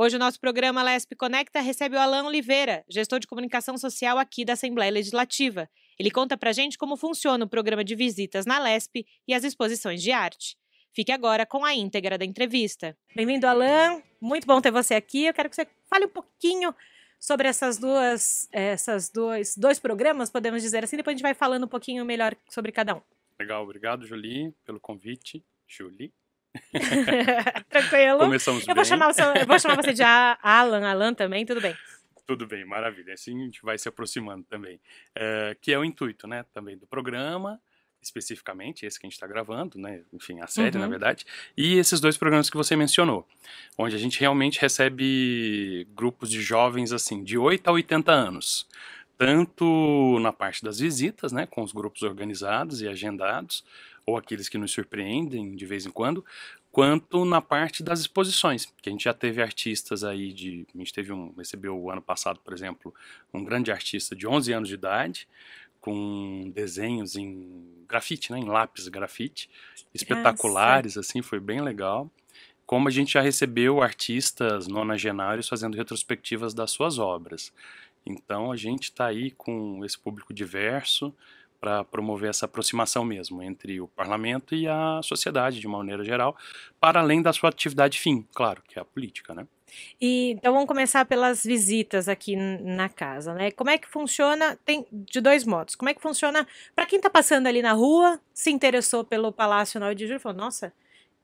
Hoje o nosso programa LESP Conecta recebe o Alan Oliveira, gestor de comunicação social aqui da Assembleia Legislativa. Ele conta pra gente como funciona o programa de visitas na LESP e as exposições de arte. Fique agora com a íntegra da entrevista. Bem-vindo, Alan. Muito bom ter você aqui. Eu quero que você fale um pouquinho sobre dois programas, podemos dizer assim. Depois a gente vai falando um pouquinho melhor sobre cada um. Legal, obrigado, Julie, pelo convite. Julie. Tranquilo. Começamos bem. Eu vou chamar você de Alan também, tudo bem. Tudo bem, maravilha. Assim a gente vai se aproximando também. Que é o intuito, né, também do programa, especificamente esse que a gente está gravando, né, enfim, a série, na verdade, e esses dois programas que você mencionou, onde a gente realmente recebe grupos de jovens, assim, de 8 a 80 anos, tanto na parte das visitas, né, com os grupos organizados e agendados, ou aqueles que nos surpreendem de vez em quando, quanto na parte das exposições, que a gente já teve artistas aí a gente recebeu o ano passado, por exemplo, um grande artista de 11 anos de idade, com desenhos em grafite, né, em lápis grafite, espetaculares, assim, foi bem legal. Como a gente já recebeu artistas nonagenários fazendo retrospectivas das suas obras. Então a gente está aí com esse público diverso para promover essa aproximação mesmo entre o parlamento e a sociedade de uma maneira geral, para além da sua atividade fim, claro, que é a política, né? Então vamos começar pelas visitas aqui na casa, né? Como é que funciona? Tem de dois modos. Como é que funciona para quem está passando ali na rua, se interessou pelo Palácio 9 de Julho, falou, nossa,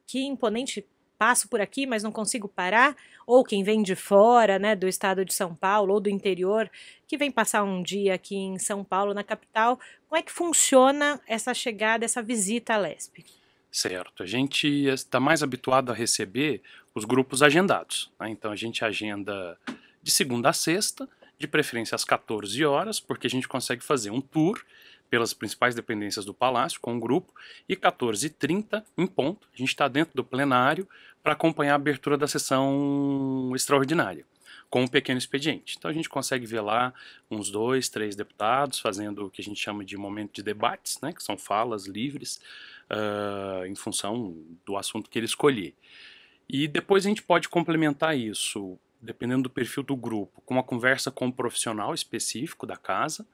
que imponente, passo por aqui, mas não consigo parar, ou quem vem de fora, né, do estado de São Paulo ou do interior, que vem passar um dia aqui em São Paulo, na capital, como é que funciona essa chegada, essa visita à LESP? Certo, a gente está mais habituado a receber os grupos agendados, né? Então a gente agenda de segunda a sexta, de preferência às 14 horas, porque a gente consegue fazer um tour pelas principais dependências do Palácio com o grupo, e 14h30, em ponto, a gente está dentro do plenário para acompanhar a abertura da sessão extraordinária, com um pequeno expediente. Então a gente consegue ver lá uns 2, 3 deputados fazendo o que a gente chama de momento de debates, né, que são falas livres, em função do assunto que ele escolher. E depois a gente pode complementar isso, dependendo do perfil do grupo, com uma conversa com um profissional específico da casa,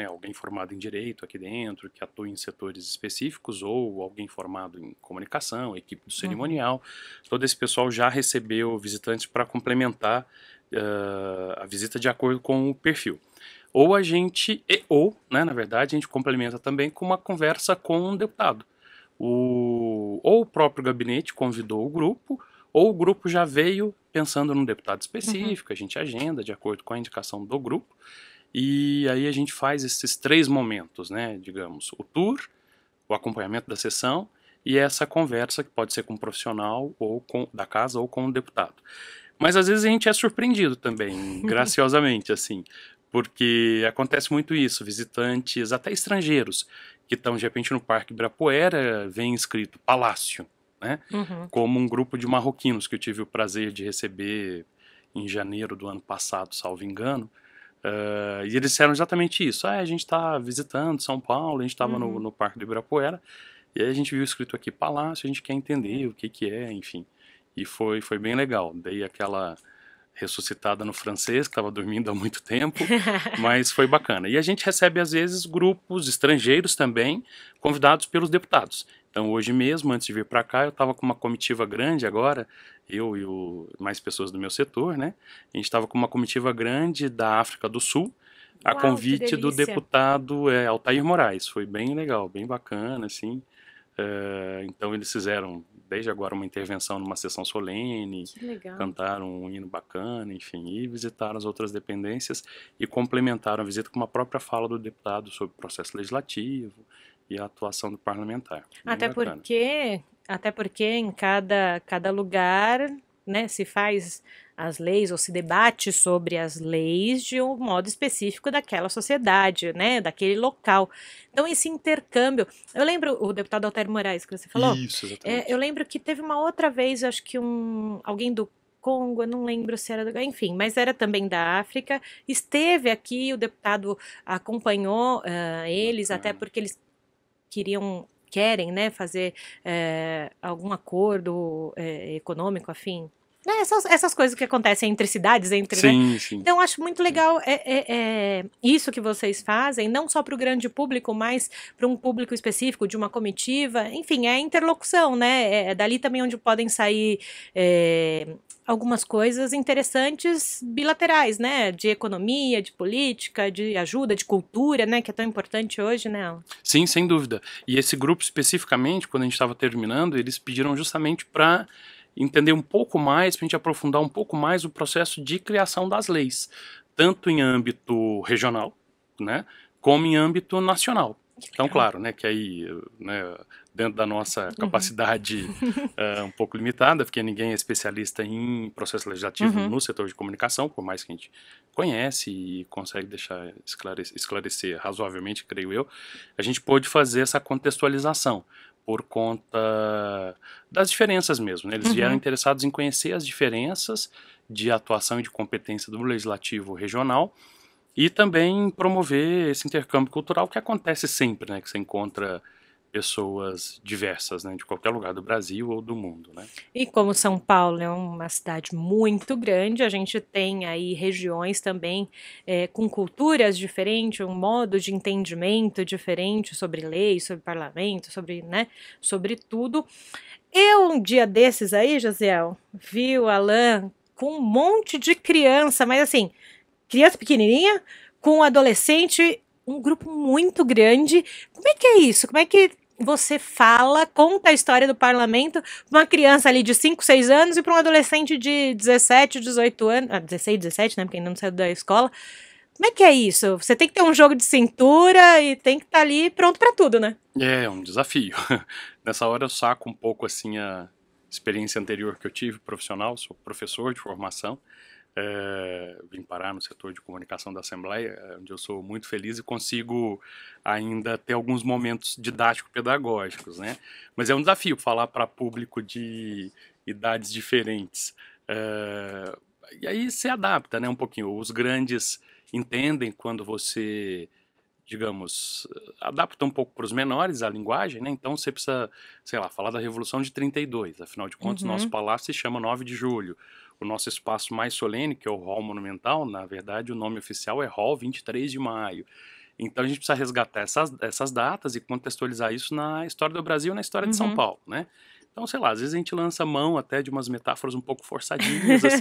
alguém formado em direito aqui dentro, que atua em setores específicos, ou alguém formado em comunicação, equipe do cerimonial. Todo esse pessoal já recebeu visitantes para complementar a visita de acordo com o perfil. Ou na verdade, a gente complementa também com uma conversa com um deputado. Ou o próprio gabinete convidou o grupo, ou o grupo já veio pensando num deputado específico, a gente agenda de acordo com a indicação do grupo, e aí a gente faz esses 3 momentos, né, digamos, o tour, o acompanhamento da sessão, e essa conversa que pode ser com um profissional ou da casa ou com um deputado. Mas às vezes a gente é surpreendido também, graciosamente, assim, porque acontece muito isso, visitantes, até estrangeiros, que estão de repente no Parque Ibirapuera, vem escrito Palácio, né? Como um grupo de marroquinos que eu tive o prazer de receber em janeiro do ano passado, salvo engano, e eles disseram exatamente isso, a gente está visitando São Paulo, a gente estava no Parque do Ibirapuera, e aí a gente viu escrito aqui Palácio, a gente quer entender o que é, enfim, e foi bem legal, dei aquela ressuscitada no francês, que estava dormindo há muito tempo, mas foi bacana. E a gente recebe, às vezes, grupos estrangeiros também, convidados pelos deputados. Então, hoje mesmo, antes de vir para cá, eu estava com uma comitiva grande agora, eu e mais pessoas do meu setor, né? A gente estava com uma comitiva grande da África do Sul, a convite do deputado Altair Moraes. Foi bem legal, bem bacana, assim. Então eles fizeram desde agora uma intervenção numa sessão solene, cantaram um hino bacana, enfim, e visitaram as outras dependências e complementaram a visita com uma própria fala do deputado sobre o processo legislativo e a atuação do parlamentar. Até porque em cada lugar, né, se faz as leis ou se debate sobre as leis de um modo específico daquela sociedade, né, daquele local. Então esse intercâmbio, eu lembro o deputado Altair Moraes que você falou. Isso, exatamente. Eu lembro que teve uma outra vez, acho que alguém do Congo, eu não lembro se era, enfim, mas era também da África, esteve aqui, o deputado acompanhou eles, até porque eles querem, né, fazer algum acordo econômico, afim, né, essas coisas que acontecem entre cidades, né? Sim, sim. Então, eu acho muito legal isso que vocês fazem, não só para o grande público, mas para um público específico, de uma comitiva. Enfim, é a interlocução, né? É dali também onde podem sair algumas coisas interessantes bilaterais, né? De economia, de política, de ajuda, de cultura, né? Que é tão importante hoje, né? Sim, sem dúvida. E esse grupo especificamente, quando a gente estava terminando, eles pediram justamente para entender um pouco mais, para a gente aprofundar um pouco mais o processo de criação das leis, tanto em âmbito regional, né, como em âmbito nacional. Então, claro, né, que aí, né, dentro da nossa capacidade um pouco limitada, porque ninguém é especialista em processo legislativo no setor de comunicação, por mais que a gente conhece e consegue deixar esclarecer razoavelmente, creio eu, a gente pôde fazer essa contextualização por conta das diferenças mesmo, né? Eles vieram interessados em conhecer as diferenças de atuação e de competência do legislativo regional e também promover esse intercâmbio cultural que acontece sempre, né? Que você encontra pessoas diversas, né? De qualquer lugar do Brasil ou do mundo, né? E como São Paulo é uma cidade muito grande, a gente tem aí regiões também com culturas diferentes, um modo de entendimento diferente sobre leis, sobre parlamento, sobre, né, sobre tudo. Eu, um dia desses aí, Josiel, vi o Alan com um monte de criança, mas assim, criança pequenininha, com adolescente, um grupo muito grande. Como é que é isso? Como é que você conta a história do parlamento para uma criança ali de 5, 6 anos e para um adolescente de 17, 18 anos, 16, 17, né, porque ainda não saiu da escola. Como é que é isso? Você tem que ter um jogo de cintura e tem que estar ali pronto para tudo, né? É um desafio. Nessa hora eu saco um pouco assim a experiência anterior que eu tive profissional, sou professor de formação. Vim parar no setor de comunicação da Assembleia, onde eu sou muito feliz e consigo ainda ter alguns momentos didático-pedagógicos, né? Mas é um desafio falar para público de idades diferentes. E aí se adapta, né, um pouquinho. Os grandes entendem quando você, digamos, adapta um pouco para os menores a linguagem, né? Então você precisa, sei lá, falar da Revolução de 32. Afinal de contas, nosso palácio se chama 9 de Julho. O nosso espaço mais solene, que é o Hall Monumental, na verdade o nome oficial é Hall 23 de Maio. Então a gente precisa resgatar essas datas e contextualizar isso na história do Brasil e na história de São Paulo, né? Então, sei lá, às vezes a gente lança mão até de umas metáforas um pouco forçadinhas, assim,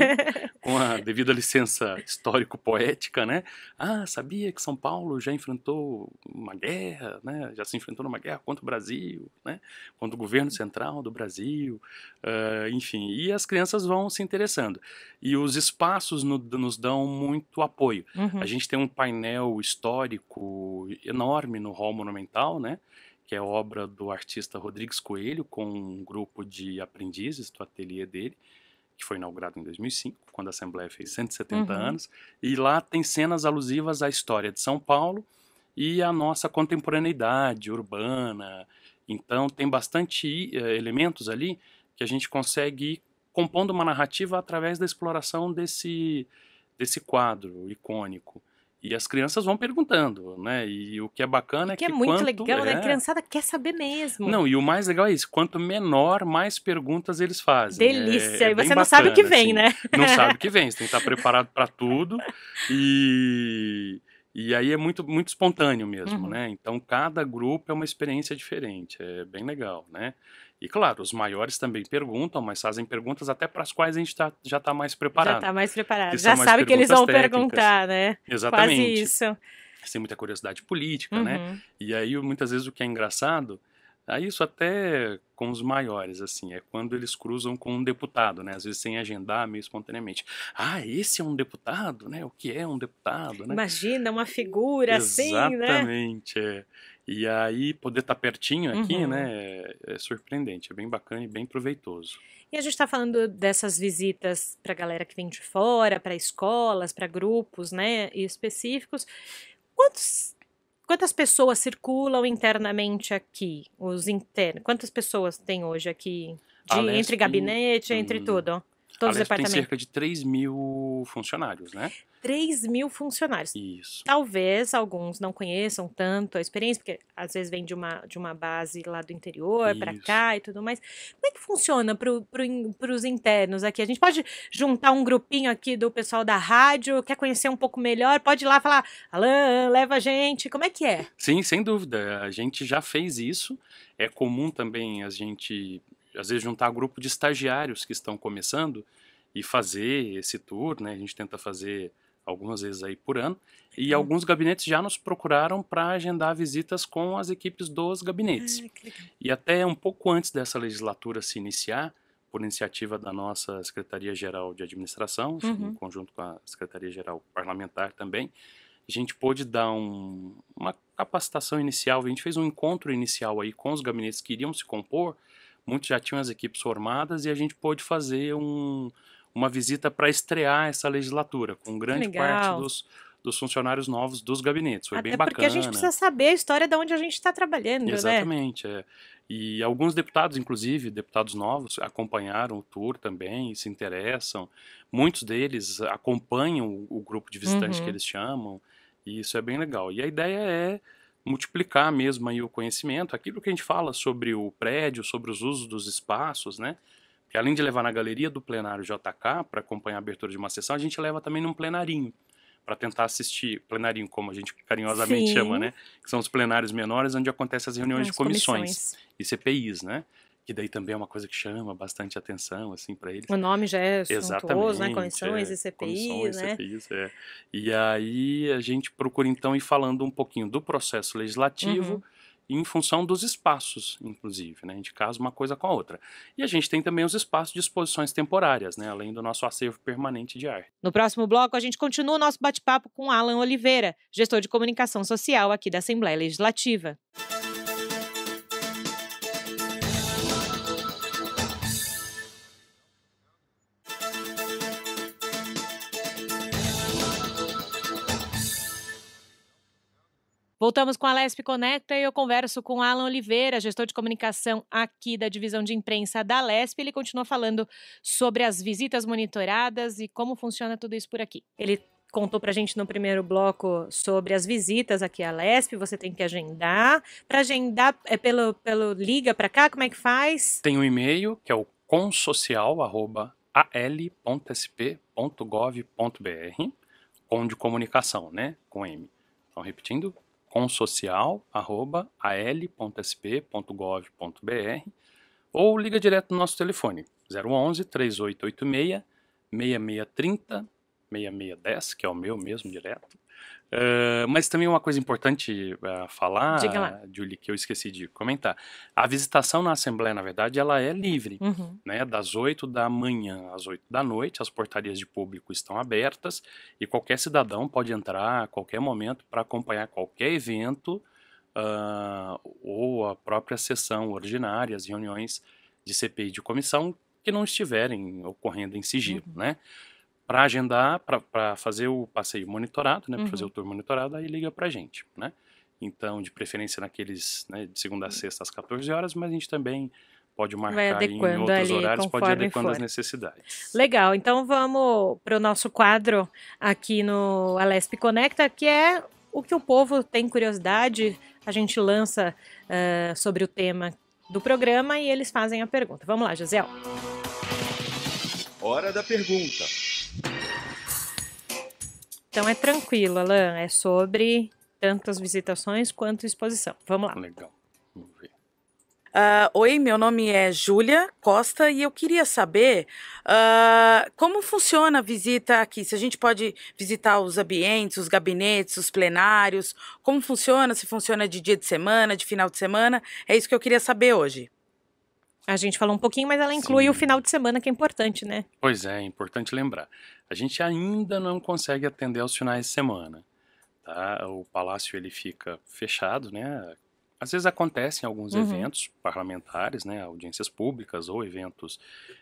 com a devida licença histórico-poética, né? Ah, sabia que São Paulo já enfrentou uma guerra, né? Já se enfrentou numa guerra contra o Brasil, né? Contra o governo central do Brasil, enfim. E as crianças vão se interessando. E os espaços nos dão muito apoio. A gente tem um painel histórico enorme no Hall Monumental, né? Que é obra do artista Rodrigues Coelho, com um grupo de aprendizes do ateliê dele, que foi inaugurado em 2005, quando a Assembleia fez 170 anos, e lá tem cenas alusivas à história de São Paulo e à nossa contemporaneidade urbana. Então tem bastante elementos ali que a gente consegue ir compondo uma narrativa através da exploração desse quadro icônico. E as crianças vão perguntando, né? E o que é bacana é que muito legal, né? A criançada quer saber mesmo. Não, e o mais legal é isso. Quanto menor, mais perguntas eles fazem. Delícia. E você não sabe o que vem, assim, né? Não sabe o que vem. Você tem que estar preparado para tudo. E aí é muito, muito espontâneo mesmo, né? Então, cada grupo é uma experiência diferente. É bem legal, né? E, claro, os maiores também perguntam, mas fazem perguntas até para as quais a gente já está mais preparado. Já está mais preparado. Já sabe que eles vão técnicas. perguntar, né? Exatamente. Quase isso. Tem muita curiosidade política, né? E aí, muitas vezes, o que é engraçado, aí isso até com os maiores, assim, é quando eles cruzam com um deputado, né? Às vezes sem agendar, meio espontaneamente. Ah, esse é um deputado, né? O que é um deputado, né? Imagina uma figura assim, né? Exatamente, E aí, poder estar pertinho aqui, né? É surpreendente, é bem bacana e bem proveitoso. E a gente está falando dessas visitas para galera que vem de fora, para escolas, para grupos, né? Específicos. Quantas pessoas circulam internamente aqui? Quantas pessoas tem hoje aqui? Entre gabinete, entre tudo? Todos A os Lesp tem departamentos? cerca de 3.000 funcionários, né? 3.000 funcionários. Isso. Talvez alguns não conheçam tanto a experiência, porque às vezes vem de uma base lá do interior para Isso. cá e tudo mais. Como é que funciona para os internos aqui? A gente pode juntar um grupinho aqui do pessoal da rádio, quer conhecer um pouco melhor, pode ir lá falar, Alan, leva a gente. Como é que é? Sim, sem dúvida. A gente já fez isso. É comum também a gente, às vezes, juntar grupo de estagiários que estão começando e fazer esse tour, né? A gente tenta fazer algumas vezes aí por ano. E alguns gabinetes já nos procuraram para agendar visitas com as equipes dos gabinetes. Que legal. E até um pouco antes dessa legislatura se iniciar, por iniciativa da nossa Secretaria-Geral de Administração, em conjunto com a Secretaria-Geral Parlamentar também, a gente pôde dar uma capacitação inicial. A gente fez um encontro inicial aí com os gabinetes que iriam se compor, muitos já tinham as equipes formadas, e a gente pôde fazer uma visita para estrear essa legislatura, com grande parte dos funcionários novos dos gabinetes. Foi bem Até porque a gente bacana. precisa saber a história de onde a gente está trabalhando, né? Exatamente, é. E alguns deputados, inclusive, deputados novos, acompanharam o tour também, se interessam. Muitos deles acompanham o grupo de visitantes que eles chamam, e isso é bem legal. E a ideia é multiplicar mesmo aí o conhecimento, aquilo que a gente fala sobre o prédio, sobre os usos dos espaços, né? Porque além de levar na galeria do plenário JK para acompanhar a abertura de uma sessão, a gente leva também num plenarinho, para tentar assistir, plenarinho como a gente carinhosamente Sim. chama, né? Que são os plenários menores onde acontecem as reuniões de comissões Comissões. e CPIs, né? Que daí também é uma coisa que chama bastante atenção, assim, para eles. O nome já é suntuoso, né? Exatamente, Comissões e CPI, comissões, né? CPIs, E aí a gente procura então ir falando um pouquinho do processo legislativo em função dos espaços, inclusive, né? A gente casa uma coisa com a outra. E a gente tem também os espaços de exposições temporárias, né? Além do nosso acervo permanente de arte. No próximo bloco, a gente continua o nosso bate-papo com Alan Oliveira, gestor de comunicação social aqui da Assembleia Legislativa. Voltamos com a Lesp Conecta e eu converso com Alan Oliveira, gestor de comunicação aqui da divisão de imprensa da Lesp. Ele continua falando sobre as visitas monitoradas e como funciona tudo isso por aqui. Ele contou pra gente no primeiro bloco sobre as visitas aqui à Lesp, você tem que agendar. Para agendar é pelo liga para cá, como é que faz? Tem um e-mail que é o consocial@al.sp.gov.br, com de comunicação, né, com M. Então, repetindo, consocial@al.sp.gov.br, ou liga direto no nosso telefone, 011 3886 6630 6610, que é o meu mesmo direto. Mas também uma coisa importante falar, Diga lá. Julie, que eu esqueci de comentar. A visitação na Assembleia, na verdade, ela é livre, né? Das 8 da manhã às 8 da noite, as portarias de público estão abertas e qualquer cidadão pode entrar a qualquer momento para acompanhar qualquer evento ou a própria sessão ordinária, as reuniões de CPI de comissão que não estiverem ocorrendo em sigilo, né? Para agendar, para fazer o passeio monitorado, né, para fazer o tour monitorado, aí liga para a gente, né? Então, de preferência naqueles, né, de segunda a sexta às 14 horas, mas a gente também pode marcar em outros horários, pode ir adequando as necessidades. Legal, então vamos para o nosso quadro aqui no Lesp Conecta, que é o que o povo tem curiosidade, a gente lança sobre o tema do programa e eles fazem a pergunta. Vamos lá, Josiel. Hora da pergunta. Então é tranquilo, Alan, é sobre tanto as visitações quanto exposição. Vamos lá. Legal, vamos ver. Oi, meu nome é Júlia Costa e eu queria saber como funciona a visita aqui, se a gente pode visitar os ambientes, os gabinetes, os plenários, como funciona, se funciona de dia de semana, de final de semana, é isso que eu queria saber hoje. A gente falou um pouquinho, mas ela inclui o final de semana, que é importante, né? Pois é importante lembrar. A gente ainda não consegue atender aos finais de semana, tá? O palácio ele fica fechado, né? Às vezes acontecem alguns eventos parlamentares, né? Audiências públicas ou eventos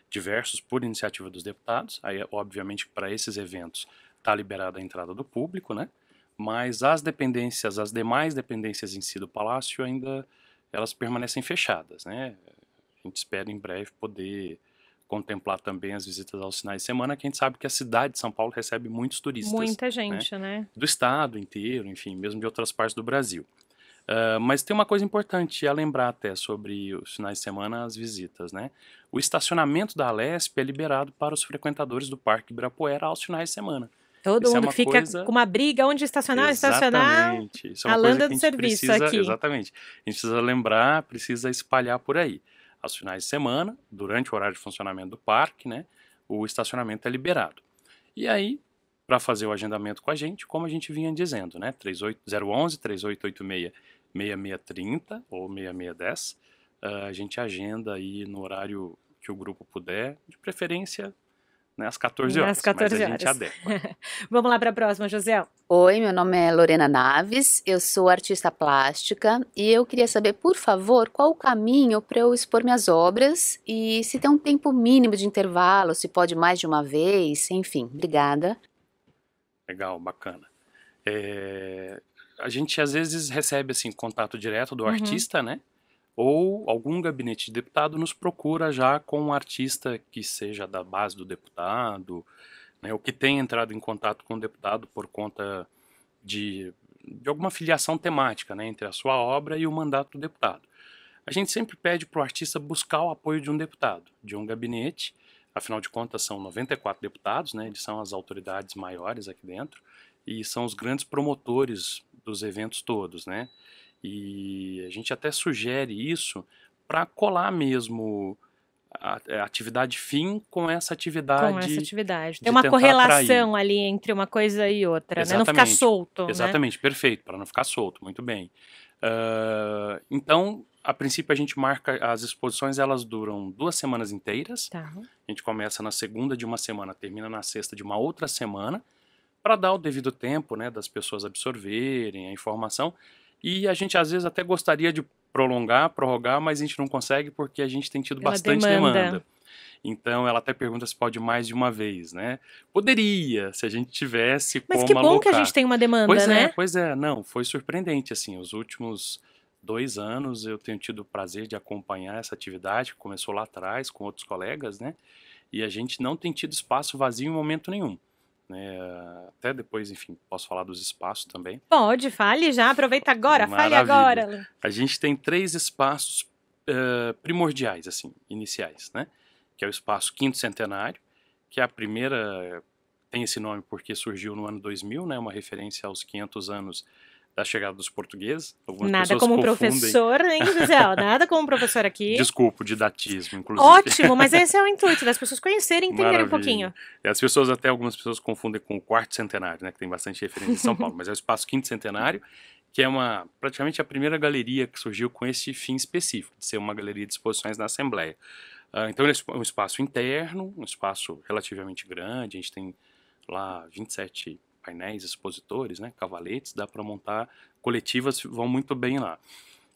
diversos por iniciativa dos deputados. Aí, obviamente, para esses eventos está liberada a entrada do público, né? Mas as dependências, as demais dependências em si do palácio ainda elas permanecem fechadas, né? A gente espera em breve poder contemplar também as visitas aos finais de semana, que a gente sabe que a cidade de São Paulo recebe muitos turistas. Muita né? gente, né? Do estado inteiro, enfim, mesmo de outras partes do Brasil. Mas tem uma coisa importante a lembrar até sobre os finais de semana, as visitas, né? O estacionamento da Alesp é liberado para os frequentadores do Parque Ibirapuera aos finais de semana. Todo Isso é mundo uma que fica coisa... com uma briga onde estacionar, Exatamente. Isso é a uma coisa landa que a do gente serviço precisa, aqui. exatamente. A gente precisa lembrar, precisa espalhar por aí. Aos finais de semana, durante o horário de funcionamento do parque, né, o estacionamento é liberado. E aí, para fazer o agendamento com a gente, como a gente vinha dizendo, né, 011 3886 6630 ou 6610, a gente agenda aí no horário que o grupo puder, de preferência, né, às 14 horas, Às 14 mas a gente horas. adequa. Vamos lá para a próxima, José. Oi, meu nome é Lorena Naves, eu sou artista plástica e eu queria saber, por favor, qual o caminho para eu expor minhas obras e se tem um tempo mínimo de intervalo, se pode mais de uma vez, enfim, obrigada. Legal, bacana. A gente às vezes recebe assim contato direto do artista, né? Ou algum gabinete de deputado nos procura já com um artista que seja da base do deputado, né? Ou que tenha entrado em contato com o deputado por conta de alguma filiação temática, né? Entre a sua obra e o mandato do deputado. A gente sempre pede para o artista buscar o apoio de um deputado, de um gabinete. Afinal de contas, são 94 deputados, né? Eles são as autoridades maiores aqui dentro e são os grandes promotores dos eventos todos, né? E a gente até sugere isso para colar mesmo a atividade fim com essa atividade. Com essa atividade. de Tem uma tentar correlação atrair. ali entre uma coisa e outra, né? Não ficar Exatamente. solto, né? Exatamente, perfeito, para não ficar solto, muito bem. Então, a princípio a gente marca, as exposições elas duram 2 semanas inteiras. Tá. A gente começa na segunda de uma semana, termina na sexta de uma outra semana, para dar o devido tempo, né, das pessoas absorverem a informação. E a gente às vezes até gostaria de prorrogar, mas a gente não consegue porque a gente tem tido bastante demanda. Então ela até pergunta se pode mais de uma vez, né? Poderia, se a gente tivesse Mas como que bom alocar. que a gente tem uma demanda, né? Pois é, não, foi surpreendente, assim, os últimos 2 anos eu tenho tido o prazer de acompanhar essa atividade, que começou lá atrás com outros colegas, né? E a gente não tem tido espaço vazio em momento nenhum. Né? Até depois, enfim, posso falar dos espaços também. Pode, fale já, aproveita agora, fale Maravilha. agora. A gente tem 3 espaços primordiais, assim, iniciais, né? Que é o espaço Quinto Centenário, que é a primeira, tem esse nome porque surgiu no ano 2000, né? Uma referência aos 500 anos da chegada dos portugueses. Algumas Nada pessoas como um confundem. professor, hein, José? Nada como um professor aqui. Desculpa, o didatismo, inclusive. Ótimo, mas esse é o intuito, das pessoas conhecerem e entenderem um pouquinho. E as até algumas pessoas confundem com o Quarto Centenário, né? Que tem bastante referência em São Paulo, mas é o espaço Quinto Centenário, que é praticamente a primeira galeria que surgiu com esse fim específico, de ser uma galeria de exposições na Assembleia. Então ele é um espaço interno, um espaço relativamente grande, a gente tem lá 27 painéis expositores, né, cavaletes, dá para montar coletivas, vão muito bem lá.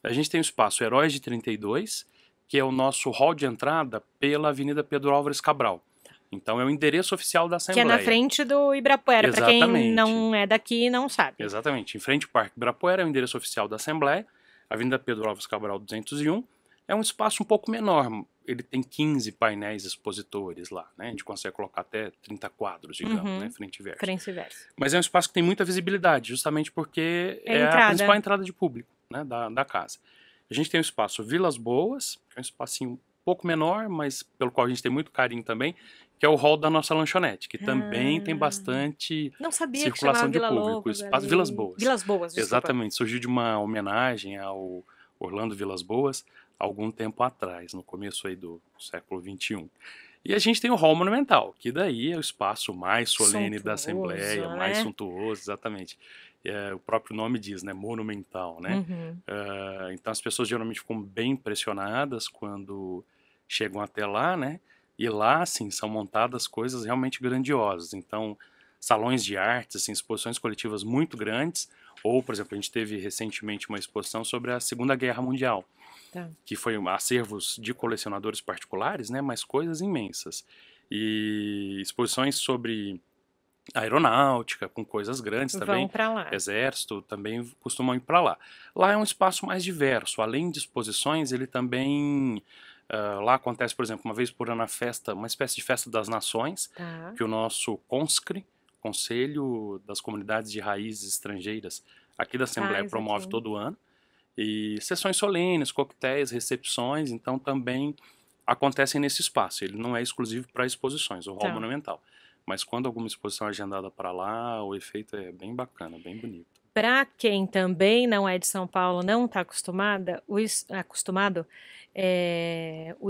A gente tem o espaço Heróis de 32, que é o nosso hall de entrada pela Avenida Pedro Álvares Cabral. Então é o endereço oficial da Assembleia. Que é na frente do Ibirapuera, para quem Exatamente. não é daqui e não sabe. Exatamente, em frente ao Parque Ibirapuera é o endereço oficial da Assembleia, Avenida Pedro Álvares Cabral 201, é um espaço um pouco menor, ele tem 15 painéis expositores lá, né? A gente consegue colocar até 30 quadros, digamos, né? Frente e verso. Frente e verso. Mas é um espaço que tem muita visibilidade, justamente porque é a principal entrada de público, né? da casa. A gente tem o espaço Vilas Boas, que é um espacinho um pouco menor, mas pelo qual a gente tem muito carinho também, que é o hall da nossa lanchonete, que também tem bastante não sabia circulação que de público. Lobos, o espaço Vilas Boas. Vilas Boas, desculpa. Exatamente, surgiu de uma homenagem ao Orlando Vilas Boas, algum tempo atrás, no começo aí do século XXI. E a gente tem o Hall Monumental, que daí é o espaço mais solene da Assembleia, né? mais suntuoso, exatamente. O próprio nome diz, né? Monumental, né? Então as pessoas geralmente ficam bem impressionadas quando chegam até lá, né? E lá, assim, são montadas coisas realmente grandiosas. Então, salões de artes, assim, exposições coletivas muito grandes. Ou, por exemplo, a gente teve recentemente uma exposição sobre a Segunda Guerra Mundial. Que foi acervos de colecionadores particulares, né, mas coisas imensas. E exposições sobre aeronáutica, com coisas grandes também. Vão pra lá. Exército também costumam ir para lá. Lá é um espaço mais diverso. Além de exposições, ele também Lá acontece, por exemplo, uma vez por ano a festa, uma espécie de festa das nações, Tá. que o nosso CONSCRE, Conselho das Comunidades de Raízes Estrangeiras, aqui da Assembleia, Faz promove aqui. todo ano. E sessões solenes, coquetéis, recepções, então também acontecem nesse espaço. Ele não é exclusivo para exposições, o Hall Tá. Monumental. Mas quando alguma exposição é agendada para lá, o efeito é bem bacana, bem bonito. Para quem também não é de São Paulo, não está acostumado, o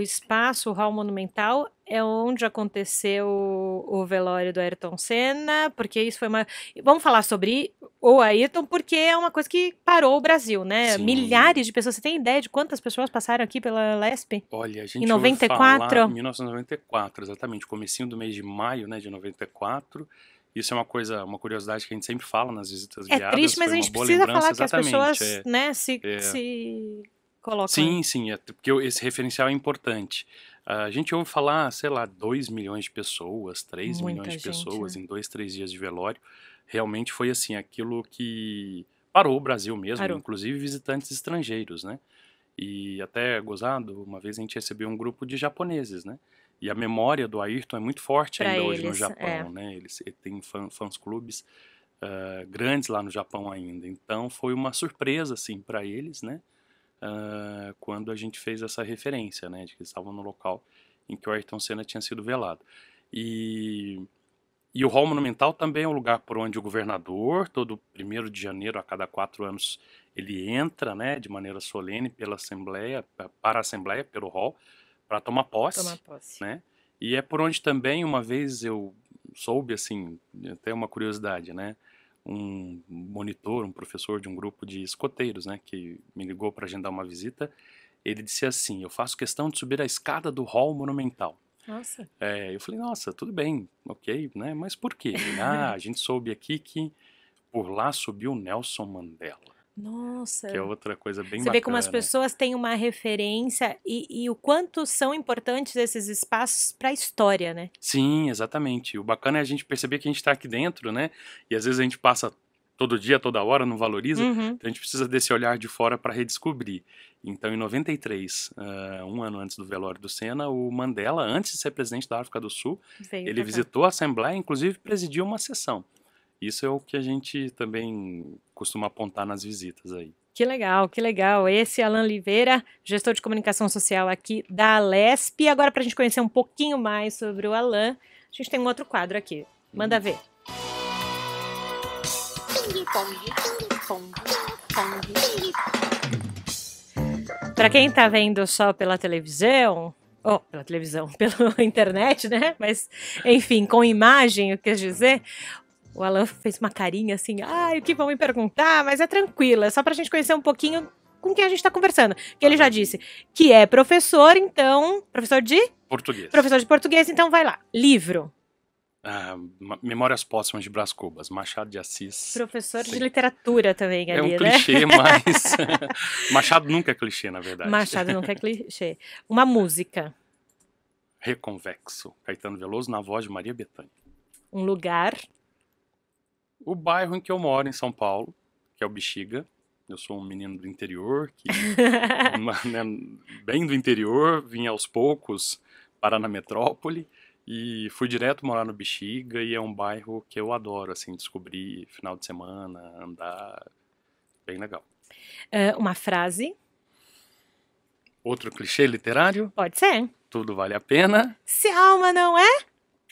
espaço, o Hall Monumental, é onde aconteceu o velório do Ayrton Senna, porque isso foi uma... Vamos falar sobre o Ayrton, porque é uma coisa que parou o Brasil, né? Sim. Milhares de pessoas. Você tem ideia de quantas pessoas passaram aqui pela LESP? Olha, a gente Em ouve 94? falar em 1994, exatamente, comecinho do mês de maio, né, de 94. Isso é uma coisa, uma curiosidade que a gente sempre fala nas visitas É guiadas. triste, mas foi a uma gente boa precisa lembrança, falar que as exatamente. pessoas, né, se colocam. Sim, sim, porque esse referencial é importante. A gente ouve falar, sei lá, 2 milhões de pessoas, 3 Muita milhões de gente, pessoas né? em 2, 3 dias de velório. Realmente foi assim, aquilo que parou o Brasil mesmo, Parou. inclusive visitantes estrangeiros, né? E até gozado, uma vez a gente recebeu um grupo de japoneses, né? E a memória do Ayrton é muito forte Pra ainda hoje no eles, Japão, né? Ele tem fãs clubes grandes lá no Japão ainda. Então foi uma surpresa, assim, para eles, né? Quando a gente fez essa referência, né? De que eles estavam no local em que o Ayrton Senna tinha sido velado. E o Hall Monumental também é um lugar por onde o governador, todo 1º de janeiro, a cada 4 anos, ele entra, né, de maneira solene pela Assembleia, para a Assembleia, pelo Hall, para tomar posse, Tomar posse. né? E é por onde também, uma vez eu soube, assim, até uma curiosidade, né? Um monitor, um professor de um grupo de escoteiros, né, que me ligou para agendar uma visita, ele disse assim: eu faço questão de subir a escada do Hall Monumental. Nossa. Eu falei, nossa, tudo bem, ok, né? Mas por quê? A gente soube aqui que por lá subiu Nelson Mandela, Nossa. que é outra coisa bem Você vê como as bacana. pessoas têm uma referência e o quanto são importantes esses espaços para a história, né? Sim, exatamente. O bacana é a gente perceber que a gente está aqui dentro, né? E às vezes a gente passa todo dia, toda hora, não valoriza. Uhum. Então a gente precisa desse olhar de fora para redescobrir. Então em 93, um ano antes do velório do Senna, o Mandela, antes de ser presidente da África do Sul, Veio ele pra cá. visitou a Assembleia, inclusive presidiu uma sessão. Isso é o que a gente também costuma apontar nas visitas aí. Que legal, que legal. Esse é Alan Oliveira, gestor de comunicação social aqui da Alesp. Agora, para a gente conhecer um pouquinho mais sobre o Alan, a gente tem um outro quadro aqui. Manda ver. Para quem está vendo só pela televisão, pela internet, né? Mas, enfim, com imagem, eu quis dizer, o Alan fez uma carinha assim, o que vão me perguntar? Mas é tranquilo, é só pra gente conhecer um pouquinho com quem a gente tá conversando. Que ele já disse que é professor, então... Professor de? Português. Professor de português, então vai lá. Livro. Memórias Póstumas de Brás Cubas, Machado de Assis. Professor Sim. de literatura também ali, É um né? clichê, mas... Machado nunca é clichê, na verdade. Machado nunca é clichê. Uma música. Reconvexo. Caetano Veloso, na voz de Maria Bethânia. Um lugar. O bairro em que eu moro, em São Paulo, que é o Bexiga. Eu sou um menino do interior, bem do interior, vim aos poucos parar na metrópole e fui direto morar no Bexiga, e é um bairro que eu adoro, assim, descobrir final de semana, andar, bem legal. Uma frase. Outro clichê literário, Pode ser. tudo vale a pena, Se a alma não é...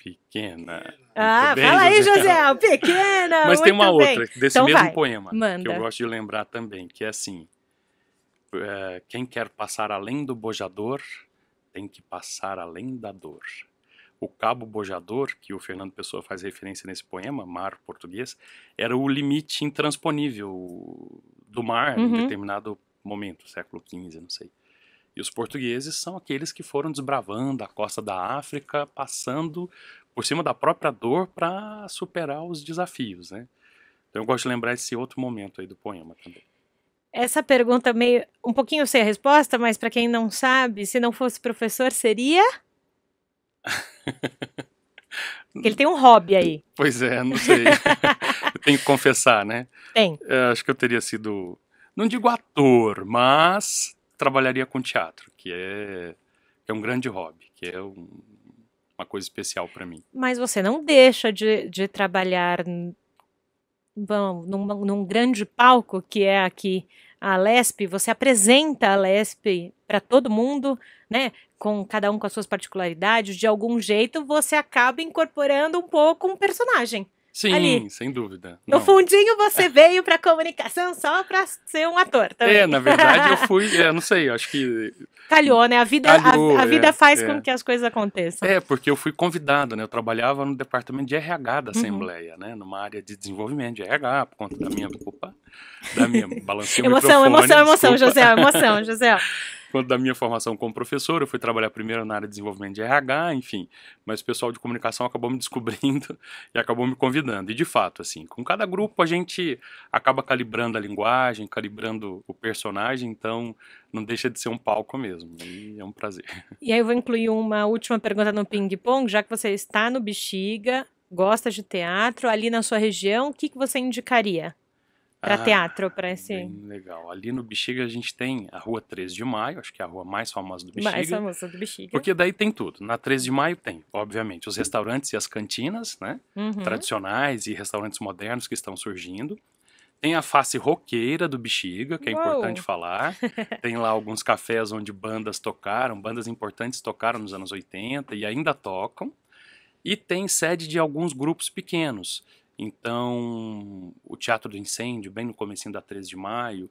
pequena. Ah, Muito bem, fala aí, José. José, pequena. Mas tem uma muito bem. outra, desse Então mesmo vai, poema, que manda. eu gosto de lembrar também, que é assim: quem quer passar além do bojador, tem que passar além da dor. O cabo bojador, que o Fernando Pessoa faz referência nesse poema, mar português, era o limite intransponível do mar em determinado momento, século XV, não sei. E os portugueses são aqueles que foram desbravando a costa da África, passando por cima da própria dor para superar os desafios, né? Então eu gosto de lembrar esse outro momento aí do poema também. Essa pergunta meio, um pouquinho eu sei a resposta, mas para quem não sabe, se não fosse professor, seria? Porque ele tem um hobby aí. Pois é, não sei. Eu tenho que confessar, né? Tem. Acho que eu teria sido, não digo ator, mas trabalharia com teatro, que é que é um grande hobby, que é uma coisa especial para mim. Mas você não deixa de trabalhar num grande palco que é aqui a Alesp, você apresenta a Alesp para todo mundo, né? Com cada um com as suas particularidades, de algum jeito você acaba incorporando um pouco um personagem. Sim, ali. Sem dúvida. No fundinho você veio para comunicação só para ser um ator também. Na verdade eu fui, não sei, acho que... Calhou, né? A vida faz com que as coisas aconteçam. Porque eu fui convidado, né? Eu trabalhava no departamento de RH da Assembleia, né? Numa área de desenvolvimento de RH, por conta da minha... balancei o microfone. Emoção, José. Quando da minha formação como professor, eu fui trabalhar primeiro na área de desenvolvimento de RH, enfim, mas o pessoal de comunicação acabou me descobrindo e acabou me convidando. E de fato, assim, com cada grupo a gente acaba calibrando a linguagem, calibrando o personagem, então não deixa de ser um palco mesmo. E é um prazer. E aí eu vou incluir uma última pergunta no ping-pong, já que você está no Bexiga, gosta de teatro, ali na sua região, o que você indicaria? Para teatro, para esse... Bem legal. Ali no Bexiga a gente tem a Rua 13 de Maio, acho que é a rua mais famosa do Bexiga. Mais famosa do Bexiga. Porque daí tem tudo. Na 13 de Maio tem, obviamente, os restaurantes e as cantinas, né? Tradicionais e restaurantes modernos que estão surgindo. Tem a face roqueira do Bexiga, que é importante falar. Tem lá alguns cafés onde bandas importantes tocaram nos anos 80 e ainda tocam. E tem sede de alguns grupos pequenos. Então, o Teatro do Incêndio, bem no comecinho da 13 de Maio,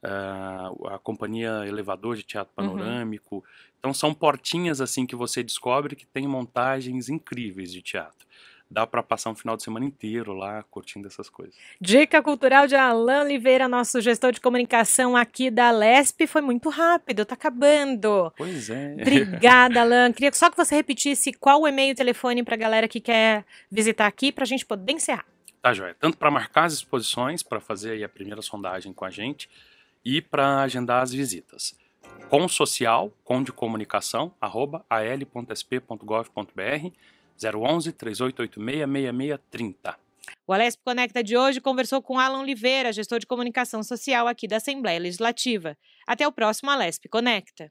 a Companhia Elevador de Teatro Panorâmico. Então, são portinhas assim que você descobre que tem montagens incríveis de teatro. Dá para passar um final de semana inteiro lá curtindo essas coisas. Dica cultural de Alan Oliveira, nosso gestor de comunicação aqui da Alesp. Foi muito rápido, tá acabando. Pois é. Obrigada, Alan. Queria só que você repetisse qual o e-mail e telefone para a galera que quer visitar aqui, para a gente poder encerrar. Tá, joia. Tanto para marcar as exposições, para fazer aí a primeira sondagem com a gente, e para agendar as visitas. @al.sp.gov.br 011 3886 6630. O Alesp Conecta de hoje conversou com Alan Oliveira, gestor de comunicação social aqui da Assembleia Legislativa. Até o próximo Alesp Conecta.